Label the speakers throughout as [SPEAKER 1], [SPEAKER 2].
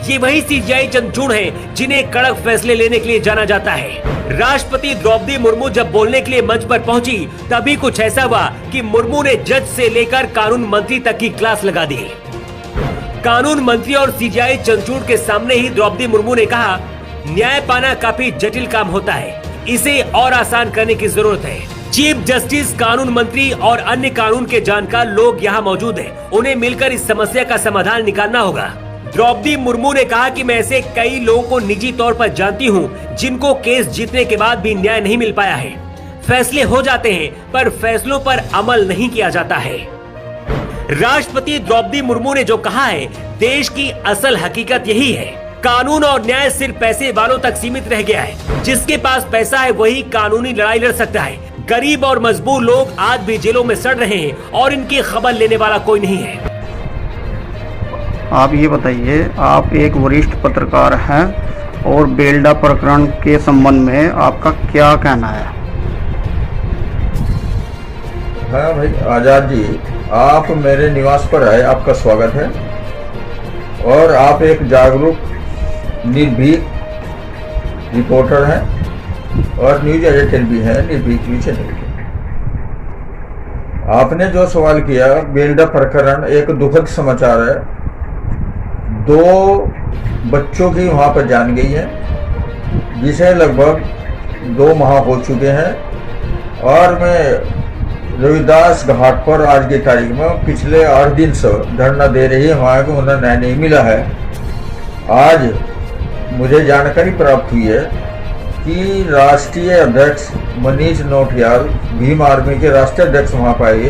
[SPEAKER 1] ये वही सीजीआई चंद्रचूड़ हैं जिन्हें कड़क फैसले लेने के लिए जाना जाता है। राष्ट्रपति द्रौपदी मुर्मू जब बोलने के लिए मंच पर पहुंची तभी कुछ ऐसा हुआ कि मुर्मू ने जज से लेकर कानून मंत्री तक की क्लास लगा दी। कानून मंत्री और सीजीआई चंद्रचूड़ के सामने ही द्रौपदी मुर्मू ने कहा, न्याय पाना काफी जटिल काम होता है, इसे और आसान करने की जरूरत है। चीफ जस्टिस, कानून मंत्री और अन्य कानून के जानकार लोग यहाँ मौजूद हैं। उन्हें मिलकर इस समस्या का समाधान निकालना होगा। द्रौपदी मुर्मू ने कहा कि मैं ऐसे कई लोगों को निजी तौर पर जानती हूँ जिनको केस जीतने के बाद भी न्याय नहीं मिल पाया है। फैसले हो जाते हैं पर फैसलों पर अमल नहीं किया जाता है। राष्ट्रपति द्रौपदी मुर्मू ने जो कहा है, देश की असल हकीकत यही है। कानून और न्याय सिर्फ पैसे वालों तक सीमित रह गया है। जिसके पास पैसा है वही कानूनी लड़ाई लड़ सकता है। गरीब और मजबूर लोग आज भी जेलों में सड़ रहे हैं और इनकी खबर लेने वाला कोई नहीं है।
[SPEAKER 2] आप ये बताइए, आप एक वरिष्ठ पत्रकार हैं और बेलडा प्रकरण के संबंध में आपका क्या कहना है?
[SPEAKER 3] हाँ भाई आजाद जी, आप मेरे निवास पर आए, आपका स्वागत है। और आप एक जागरूक निर्भीक रिपोर्टर हैं और न्यूज एडिटर भी हैं निर्भीक न्यूज चैनल के। आपने जो सवाल किया, बेलडा प्रकरण एक दुखद समाचार है। 2 बच्चों की वहाँ पर जान गई है, जिसे लगभग 2 माह हो चुके हैं। और मैं रविदास घाट पर आज की तारीख में पिछले 8 दिन से धरना दे रही है वहाँ को उन्हें न्याय नहीं मिला है। आज मुझे जानकारी प्राप्त हुई है कि राष्ट्रीय अध्यक्ष मनीष नौटियाल, भीम आर्मी के राष्ट्रीय अध्यक्ष वहाँ पाए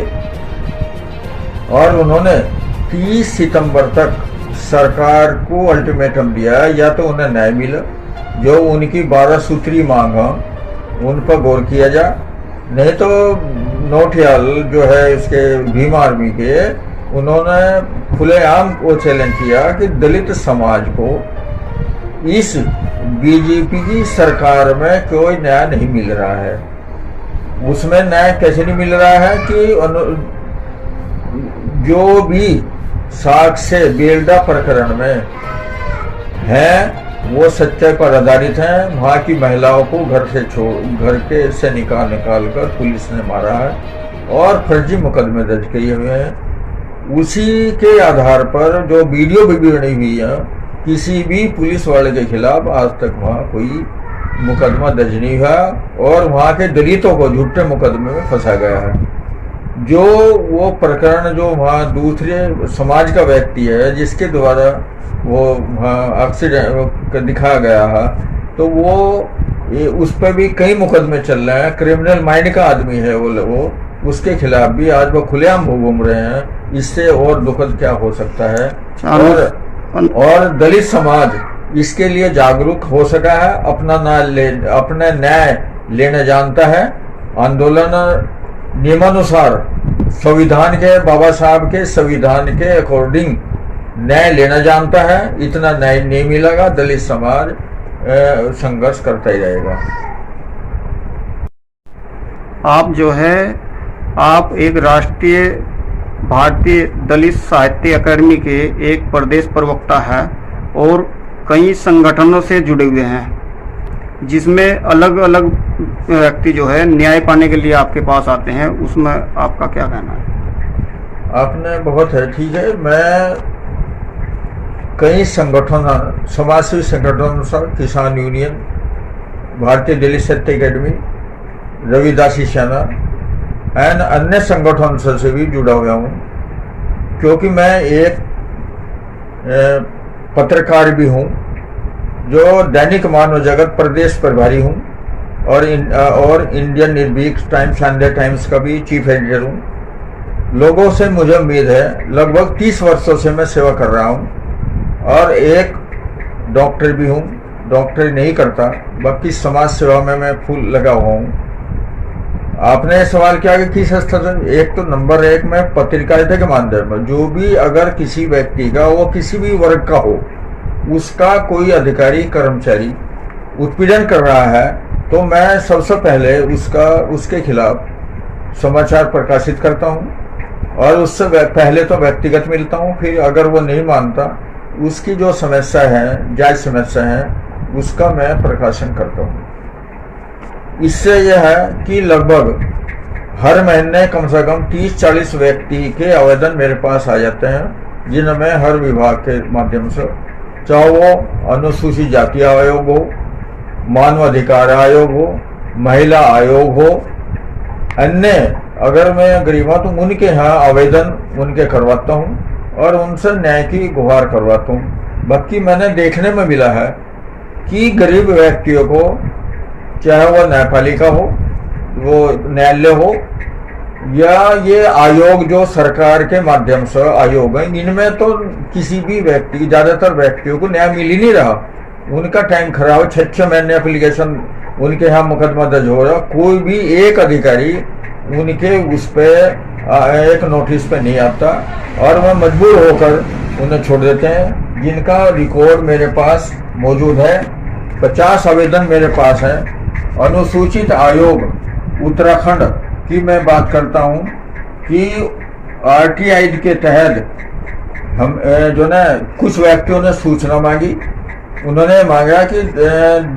[SPEAKER 3] और उन्होंने 30 सितंबर तक सरकार को अल्टीमेटम दिया, या तो उन्हें न्याय मिला, जो उनकी 12 सूत्री मांग है उन पर गौर किया जा, नहीं तो नौटियाल जो है इसके भीम आर्मी के, उन्होंने खुलेआम वो चैलेंज किया कि दलित समाज को इस बीजेपी की सरकार में कोई न्याय नहीं मिल रहा है। उसमें न्याय कैसे नहीं मिल रहा है कि जो भी साक्ष्य बेलडा प्रकरण में है वो सच्चाई पर आधारित हैं। वहाँ की महिलाओं को घर से निकाल कर पुलिस ने मारा है और फर्जी मुकदमे दर्ज किए हुए हैं। उसी के आधार पर जो वीडियो भी बनी हुई है, किसी भी पुलिस वाले के खिलाफ आज तक वहाँ कोई मुकदमा दर्ज नहीं हुआ और वहाँ के दलितों को झूठे मुकदमे में फंसा गया है। जो वो प्रकरण जो वहाँ दूसरे समाज का व्यक्ति है जिसके द्वारा वो वहाँ एक्सीडेंट दिखाया गया है, तो वो उस पर भी कई मुकदमे चल रहे हैं। क्रिमिनल माइंड का आदमी है वो उसके खिलाफ भी आज वो खुलेआम घूम रहे हैं। इससे और दुखद क्या हो सकता है। और दलित समाज इसके लिए जागरूक हो सका है, अपना न्याय लेना जानता है। आंदोलन नियमानुसार संविधान के, बाबा साहब के संविधान के अकॉर्डिंग न्याय लेना जानता है। इतना न्याय नहीं मिलेगा, दलित समाज संघर्ष करता ही रहेगा।
[SPEAKER 2] आप जो है, आप एक राष्ट्रीय भारतीय दलित साहित्य अकादमी के एक प्रदेश प्रवक्ता है और कई संगठनों से जुड़े हुए हैं, जिसमें अलग अलग व्यक्ति जो है न्याय पाने के लिए आपके पास आते हैं। उसमें आपका क्या कहना है?
[SPEAKER 3] आपने बहुत है, ठीक है। मैं कई संगठन, समाजसेवी संगठनों से, किसान यूनियन, भारतीय दलित साहित्य अकादमी, रविदासी सेना एंड अन्य संगठनों से भी जुड़ा हुआ हूँ, क्योंकि मैं एक पत्रकार भी हूँ जो दैनिक मानव जगत प्रदेश प्रभारी हूँ और इंडियन निर्भीक टाइम्स, संडे टाइम्स का भी चीफ एडिटर हूँ। लोगों से मुझे उम्मीद है, लगभग 30 वर्षों से मैं सेवा कर रहा हूँ और एक डॉक्टर भी हूँ। डॉक्टरी नहीं करता, बाकी समाज सेवा में मैं फुल लगा हुआ हूँ। आपने सवाल किया कि किस स्तर से, एक तो नंबर 1 में पत्रकारिता के माध्यम में जो भी अगर किसी व्यक्ति का, वो किसी भी वर्ग का हो, उसका कोई अधिकारी कर्मचारी उत्पीड़न कर रहा है, तो मैं सबसे पहले उसके खिलाफ समाचार प्रकाशित करता हूं और उससे पहले तो व्यक्तिगत मिलता हूं। फिर अगर वो नहीं मानता, उसकी जो समस्या है, जायज समस्या है, उसका मैं प्रकाशन करता हूँ। इससे यह है कि लगभग हर महीने कम से कम 30-40 व्यक्ति के आवेदन मेरे पास आ जाते हैं, जिनमें हर विभाग के माध्यम से, चाहे वो अनुसूचित जाति आयोग हो, मानव अधिकार आयोग हो, महिला आयोग हो, अन्य अगर मैं गरीब हूँ तो उनके यहाँ आवेदन उनके करवाता हूँ और उनसे न्याय की गुहार करवाता हूँ। बाकी मैंने देखने में मिला है कि गरीब व्यक्तियों को, चाहे वो न्यायपालिका हो, वो न्यायालय हो, या ये आयोग जो सरकार के माध्यम से आयोग है, इनमें तो किसी भी व्यक्ति, ज्यादातर व्यक्तियों को न्याय मिल ही नहीं रहा। उनका टाइम खराब, 6 महीने एप्लीकेशन उनके यहाँ मुकदमा दर्ज हो रहा, कोई भी एक अधिकारी उनके उस पे एक नोटिस पे नहीं आता और वह मजबूर होकर उन्हें छोड़ देते हैं। जिनका रिकॉर्ड मेरे पास मौजूद है, 50 आवेदन मेरे पास है। अनुसूचित आयोग उत्तराखंड की मैं बात करता हूँ कि RTI के तहत हम जो ना कुछ व्यक्तियों ने सूचना मांगी। उन्होंने मांगा कि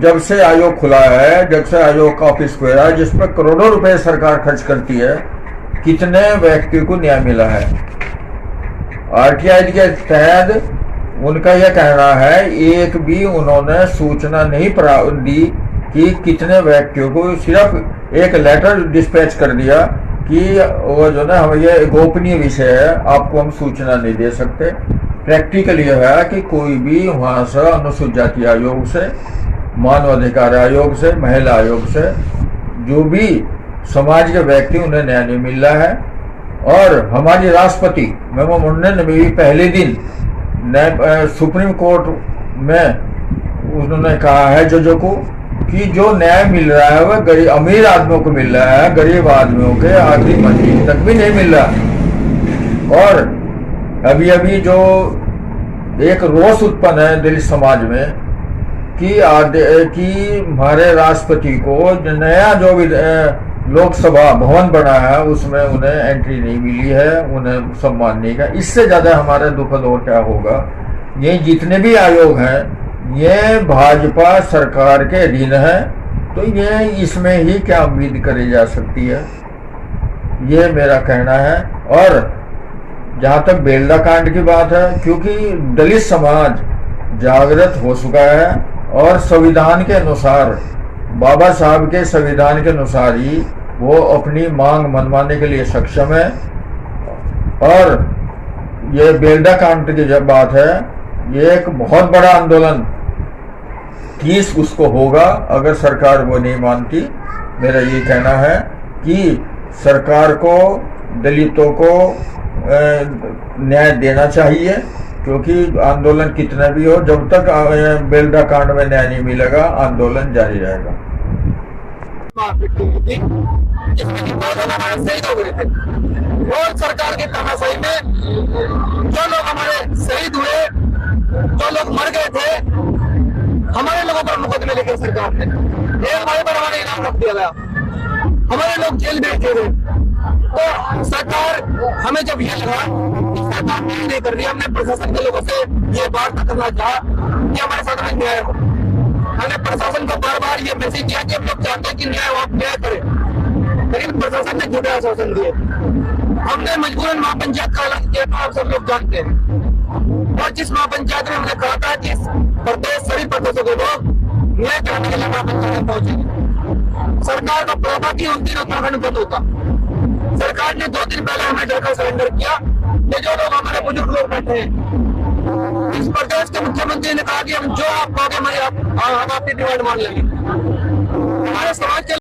[SPEAKER 3] जब से आयोग खुला है, जब से आयोग का ऑफिस खुला है, जिस पर करोड़ों रुपए सरकार खर्च करती है, कितने व्यक्तियों को न्याय मिला है। RTI के तहत उनका यह कहना है, एक भी उन्होंने सूचना नहीं दी कि कितने व्यक्तियों को, सिर्फ एक लेटर डिस्पैच कर दिया कि वो जो ना हम ये गोपनीय विषय है, आपको हम सूचना नहीं दे सकते। प्रैक्टिकल यह है कि कोई भी वहाँ से अनुसूचित जाति आयोग से, मानव अधिकार आयोग से, महिला आयोग से, जो भी समाज के व्यक्ति, उन्हें न्याय नहीं मिल रहा है। और हमारी राष्ट्रपति ममता बनर्जी ने भी पहले दिन सुप्रीम कोर्ट में उन्होंने कहा है जजों को कि जो न्याय मिल रहा है वह गरीब अमीर आदमियों को मिल रहा है, गरीब आदमियों के आखिरी मंजिल तक भी नहीं मिल रहा। और अभी अभी जो एक रोष उत्पन्न है दिल्ली समाज में कि हमारे राष्ट्रपति को नया जो भी लोकसभा भवन बना है उसमें उन्हें एंट्री नहीं मिली है, उन्हें सम्मान नहीं का। इससे ज्यादा हमारा दुखद और क्या होगा। ये जितने भी आयोग हैं ये भाजपा सरकार के अधीन है, तो ये इसमें ही क्या उम्मीद करी जा सकती है, ये मेरा कहना है। और जहाँ तक बेलदा कांड की बात है, क्योंकि दलित समाज जागृत हो चुका है और संविधान के अनुसार, बाबा साहब के संविधान के अनुसार ही वो अपनी मांग मनवाने के लिए सक्षम है। और ये बेलदा कांड की जब बात है, ये एक बहुत बड़ा आंदोलन केस उसको होगा अगर सरकार वो नहीं मानती। मेरा ये कहना है कि सरकार को दलितों को न्याय देना चाहिए, क्योंकि आंदोलन कितना भी हो, जब तक बेलदा कांड में न्याय नहीं मिलेगा आंदोलन जारी रहेगा।
[SPEAKER 4] और सरकार के तानाशाही में जो लोग हमारे शहीद हुए, जो लोग मर गए थे, हमारे लोगों पर मुकदमे लेके सरकार ने एक भाई पर हमारे इनाम रख दिया गया, हमारे लोग जेल में थे। तो सरकार हमें जब ये लगा सरकार नहीं कर रही, हमने प्रशासन के लोगों से ये बात करना चाहा कि हमारे साथ में न्याय हो। हमने प्रशासन को बार बार ये मैसेज किया कि हम लोग चाहते हैं कि न्याय आप न्याय करें, लेकिन प्रशासन ने झूठे आश्वासन दिए। हमने मजबूरन महापंचायत का ऐलान किया था, आप सब लोग जानते हैं। और जिस महापंचायत में हमने कहा था कि प्रदेश सभी प्रदेशों के लोग न्याय कराने के लिए महापंचायत पहुंचे, सरकार का प्रभाव की उस दिन उत्तराखंड बंद होता। सरकार ने 2 दिन पहले हमें डरकर सरेंडर किया कि जो लोग हमारे बुजुर्ग लोग बैठे हैं, इस प्रदेश के मुख्यमंत्री ने कहा कि हम जो आप कहोगे हम आपकी डिमांड मान लेंगे। हमारे समाज के